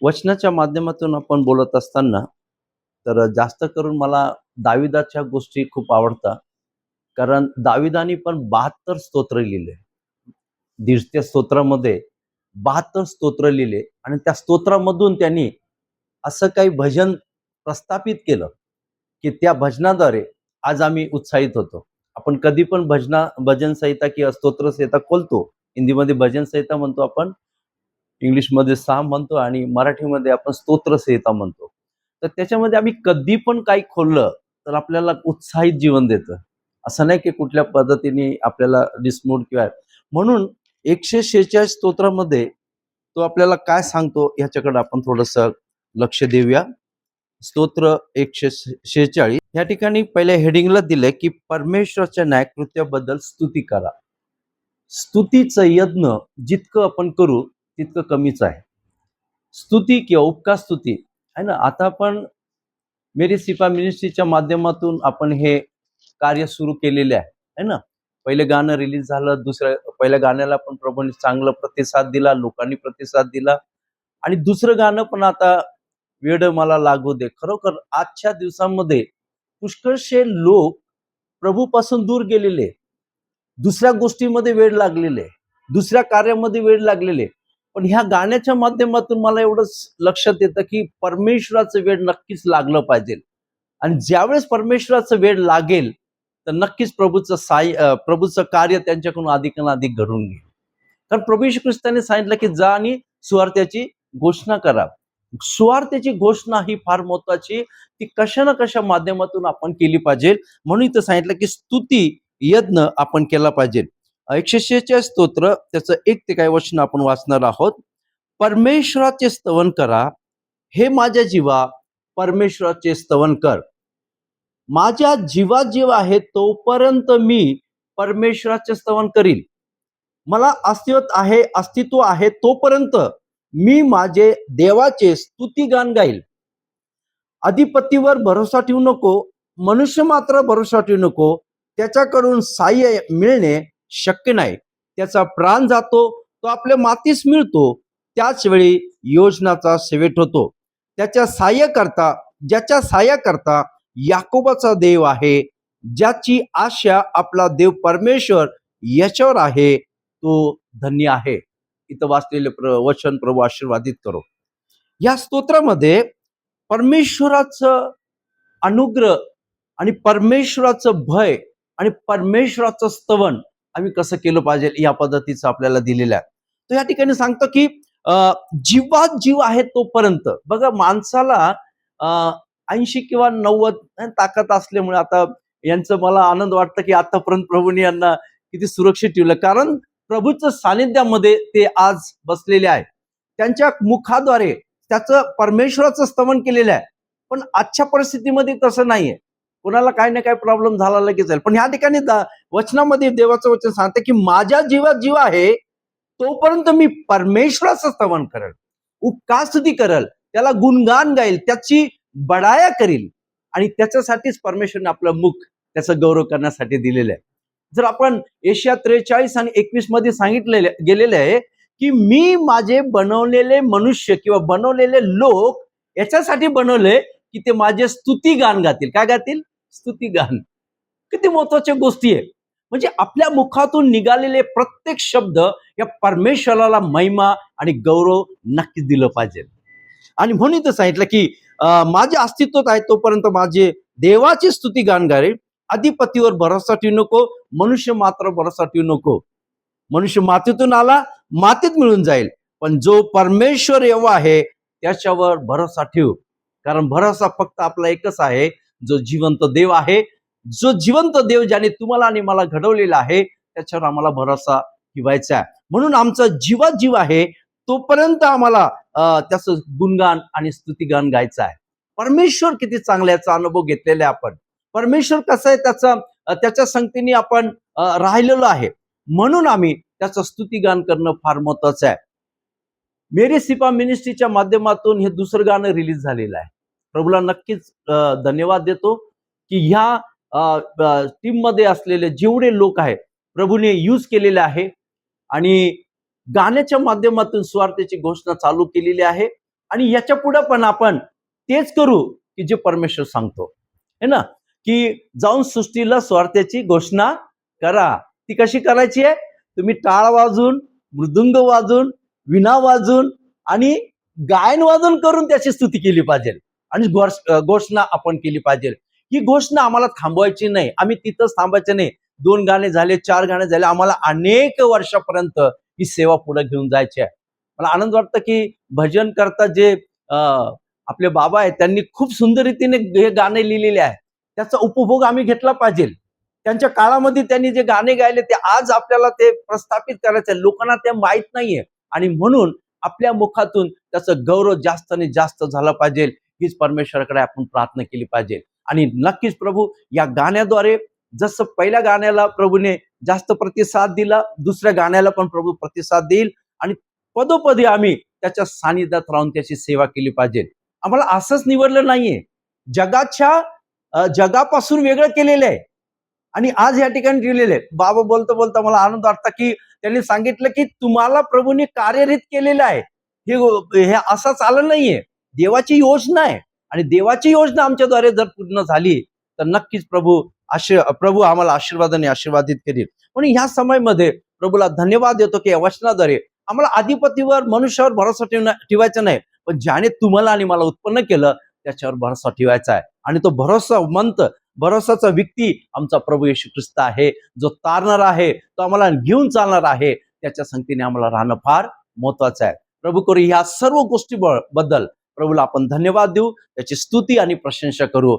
वचनाच्या माध्यमातून आपण बोलत असताना तर जास्त करून मला दाविदाच्या गोष्टी खूप आवडतात. कारण दाविदानी पण 72 स्तोत्र लिहिले. दीडच्या स्तोत्रामध्ये 72 स्तोत्र लिहिले आणि त्या स्तोत्रामधून त्यांनी असं काही भजन प्रस्थापित केलं, की त्या भजनाद्वारे आज आम्ही उत्साहित होतो. आपण कधी पण भजन संहिता किंवा स्तोत्र संहिता खोलतो. हिंदीमध्ये भजन संहिता म्हणतो आपण, इंग्लिशमध्ये साम म्हणतो आणि मराठीमध्ये आपण स्तोत्र संहिता म्हणतो. तर त्याच्यामध्ये आम्ही कधी पण काही खोललं तर आपल्याला उत्साहित जीवन देतं. असं नाही की कुठल्या पद्धतीने आपल्याला डिसमूड किंवा म्हणून 146 स्तोत्रामध्ये तो आपल्याला काय सांगतो याच्याकडे आपण थोडंसं लक्ष देऊया. स्तोत्र 146 या ठिकाणी पहिल्या हेडिंगला दिलंय की परमेश्वराच्या न्यायकृत्याबद्दल स्तुती करा. स्तुतीचं यज्ञ जितकं आपण करू तितकं कमीच आहे. स्तुती किंवा उपकार स्तुती आहे ना. आता आपण मेरी सिपा मिनिस्ट्रीच्या माध्यमातून आपण हे कार्य सुरू केलेले आहे ना. पहिले गाणं रिलीज झालं, पहिल्या गाण्याला पण प्रभूने चांगला प्रतिसाद दिला, लोकांनी प्रतिसाद दिला आणि दुसरं गाणं पण आता वेड मला लागू दे. खरोखर आजच्या दिवसांमध्ये पुष्कळशे लोक प्रभूपासून दूर गेलेले, दुसऱ्या गोष्टीमध्ये वेळ लागलेले, दुसऱ्या कार्यामध्ये वेळ लागलेले. पण ह्या गाण्याच्या माध्यमातून मला एवढंच लक्षात येतं की परमेश्वराचं वेळ नक्कीच लागलं पाहिजे आणि ज्यावेळेस परमेश्वराचं वेळ लागेल तर नक्कीच प्रभूचं कार्य त्यांच्याकडून अधिकाधिक घडून घेईल. कारण प्रभू येशू ख्रिस्ताने सांगितलं की जा आणि सुवार्त्याची घोषणा करा. सुवार्त्याची घोषणा ही फार महत्वाची, ती कशा ना कशा माध्यमातून आपण केली पाहिजे. म्हणून इथं सांगितलं की स्तुती यज्ञ आपण केला पाहिजे. 146 स्तोत्र त्याचं 1 ते काही वचन आपण वाचणार आहोत. परमेश्वराचे स्तवन करा, हे माझ्या जीवा परमेश्वराचे स्तवन कर. माझ्या जीवात जीव आहे तोपर्यंत मी परमेश्वराचे स्तवन करील. मला अस्तित्व आहे तोपर्यंत मी माझे देवाचे स्तुतिगान गाईल. अधिपतीवर भरोसा ठेवू नको, मनुष्य मात्र भरोसा ठेवू नको. त्याच्याकडून सहाय्य मिळणे शक्य नाही. त्याचा प्राण जातो तो आपल्या मातीस मिळतो, त्याच वेळी योजनाचा शेवट होतो. ज्याच्या सहाय्य करता याकोबाचा देव आहे, ज्याची आशा आपला देव परमेश्वर याच्यावर आहे, तो धन्य आहे. इथं वाचलेले वचन प्रभू आशीर्वादित करो. या स्तोत्रामध्ये परमेश्वराचं अनुग्रह आणि परमेश्वराचं भय आणि परमेश्वराचं स्तवन आम्ही कसं केलं पाहिजे या पद्धतीचं आपल्याला दिलेलं आहे. तर या ठिकाणी सांगतो की जीवात जीव आहे तोपर्यंत. बघा, माणसाला 80 किंवा 90 ताकद असल्यामुळे आता यांचं मला आनंद वाटतं की आतापर्यंत प्रभूने यांना किती सुरक्षित ठेवलं. कारण प्रभूच्या सानिध्यामध्ये ते आज बसलेले आहे. त्यांच्या मुखाद्वारे त्याचं परमेश्वराचं स्तवन केलेलं आहे. पण आजच्या परिस्थितीमध्ये तसं नाहीये. कोणाला काही ना काही प्रॉब्लेम झाला लगेच जाईल. पण ह्या ठिकाणी वचनामध्ये देवाचं वचन सांगतं की माझ्या जीवात जीव आहे तोपर्यंत मी परमेश्वराचं स्तवन करेल, उपकार स्तुती करेल, त्याला गुणगान गाईल, त्याची बडाया करील आणि त्याच्यासाठीच परमेश्वरने आपलं मुख त्याचं गौरव करण्यासाठी दिलेलं आहे. जर आपण एशिया 43 आणि 21 मध्ये सांगितलेले गेलेले आहे की मी माझे बनवलेले मनुष्य किंवा बनवलेले लोक याच्यासाठी बनवले की ते माझे स्तुती गान गातील. काय गातील? स्तुती गान. किती महत्वाच्या गोष्टी आहे. म्हणजे आपल्या मुखातून निघालेले प्रत्येक शब्द या परमेश्वराला महिमा आणि गौरव नक्कीच दिलं पाहिजे. आणि म्हणून तर सांगितलं की माझे अस्तित्व आहे तोपर्यंत माझे देवाची स्तुती गान गाईल. अधिपतीवर भरोसा ठेवू नको, मनुष्य मात्र भरोसा ठेवू नको. मनुष्य मातीतून आला, मातीत मिळून जाईल, पण जो परमेश्वर एवढा आहे त्याच्यावर भरोसा ठेव. कारण भरोसा फक्त आपला एकच आहे, जो जिवंत देव आहे. जो जिवंत देव ज्याने तुम्हाला आणि मला घडवलेला आहे त्याच्यावर आम्हाला भरोसा ठेवायचा आहे. म्हणून आमचा जीवात जीव आहे तोपर्यंत आम्हाला त्याचं गुणगान आणि स्तुतिगान गायचं आहे. परमेश्वर किती चांगला याचा अनुभव घेतलेला आहे आपण. परमेश्वर कसं आहे त्याच्या संगतीने आपण राहिलेलो आहे. म्हणून आम्ही त्याचं स्तुतिगान करणं फार महत्वाचं आहे. मेरी सिपा मिनिस्ट्रीच्या माध्यमातून हे दुसरं गाणं रिलीज झालेलं आहे. प्रभूला नक्कीच धन्यवाद देतो की ह्या टीम मध्ये असलेले जेवढे लोक आहेत प्रभूने यूज केलेले आहे आणि गाण्याच्या माध्यमातून स्वार्थाची घोषणा चालू केलेली आहे. आणि याच्या पुढे पण आपण तेच करू की जे परमेश्वर सांगतो, है ना, की जाऊन सृष्टीला स्वार्थ्याची घोषणा करा. ती कशी करायची आहे? तुम्ही टाळ वाजून, मृदुंग वाजून, विणा वाजून आणि गायन वाजून करून त्याची स्तुती केली पाहिजे आणि घोषणा आपण केली पाहिजे. ही घोषणा आम्हाला थांबवायची नाही. आम्ही तिथंच थांबायचं नाही. 2 गाणे झाले, 4 गाणे झाले, आम्हाला अनेक वर्षापर्यंत ही सेवा पुढे घेऊन जायची आहे. मला आनंद वाटतं की भजन करता जे आपले बाबा आहेत, त्यांनी खूप सुंदर रीतीने हे गाणे लिहिलेले आहे. त्याचा उपभोग आम्ही घेतला पाहिजे. त्यांच्या काळामध्ये त्यांनी जे गाणे गायले ते आज आपल्याला ते प्रस्थापित करायचं आहे. लोकांना ते माहीत नाहीये आणि म्हणून आपल्या मुखातून त्याचं गौरव जास्त आणि जास्त झाला पाहिजे. हीच परमेश्वराकडे आपण प्रार्थना केली पाहिजे. आणि नक्कीच प्रभू या गाण्याद्वारे जसं पहिल्या गाण्याला प्रभूने जास्त प्रतिसाद दिला, दुसऱ्या गाण्याला पण प्रभू प्रतिसाद देईल आणि पदोपदी आम्ही त्याच्या सानिध्यात राहून त्याची सेवा केली पाहिजे. आम्हाला असंच निवडलं नाहीये, जगापासून वेगळं केलेलं आहे आणि आज या ठिकाणी ठेवलेलं आहे. बाबा बोलता बोलता मला आनंद वाटतं की त्यांनी सांगितलं की तुम्हाला प्रभूने कार्यरत केलेलं आहे. हे असं चाललं नाहीये. देवाची योजना आहे आणि देवाची योजना आमच्याद्वारे जर पूर्ण झाली तर नक्कीच प्रभू आम्हाला आशीर्वादाने आशीर्वादित करील. म्हणून ह्या समयामध्ये प्रभूला धन्यवाद देतो की या वचनाद्वारे आम्हाला अधिपतीवर, मनुष्यावर भरोसा ठेवायचा नाही, पण ज्याने तुम्हाला आणि मला उत्पन्न केलं त्याच्यावर भरोसा ठेवायचा आहे. आणि तो भरोसाचा व्यक्ती आमचा प्रभू येशू ख्रिस्त आहे, जो तारणार आहे, तो आम्हाला घेऊन चालणार आहे. त्याच्या संगतीने आम्हाला राहणं फार महत्वाचं आहे. प्रभू करू ह्या सर्व गोष्टी बद्दल प्रभूला आपण धन्यवाद देऊ, त्याची स्तुती आणि प्रशंसा करू.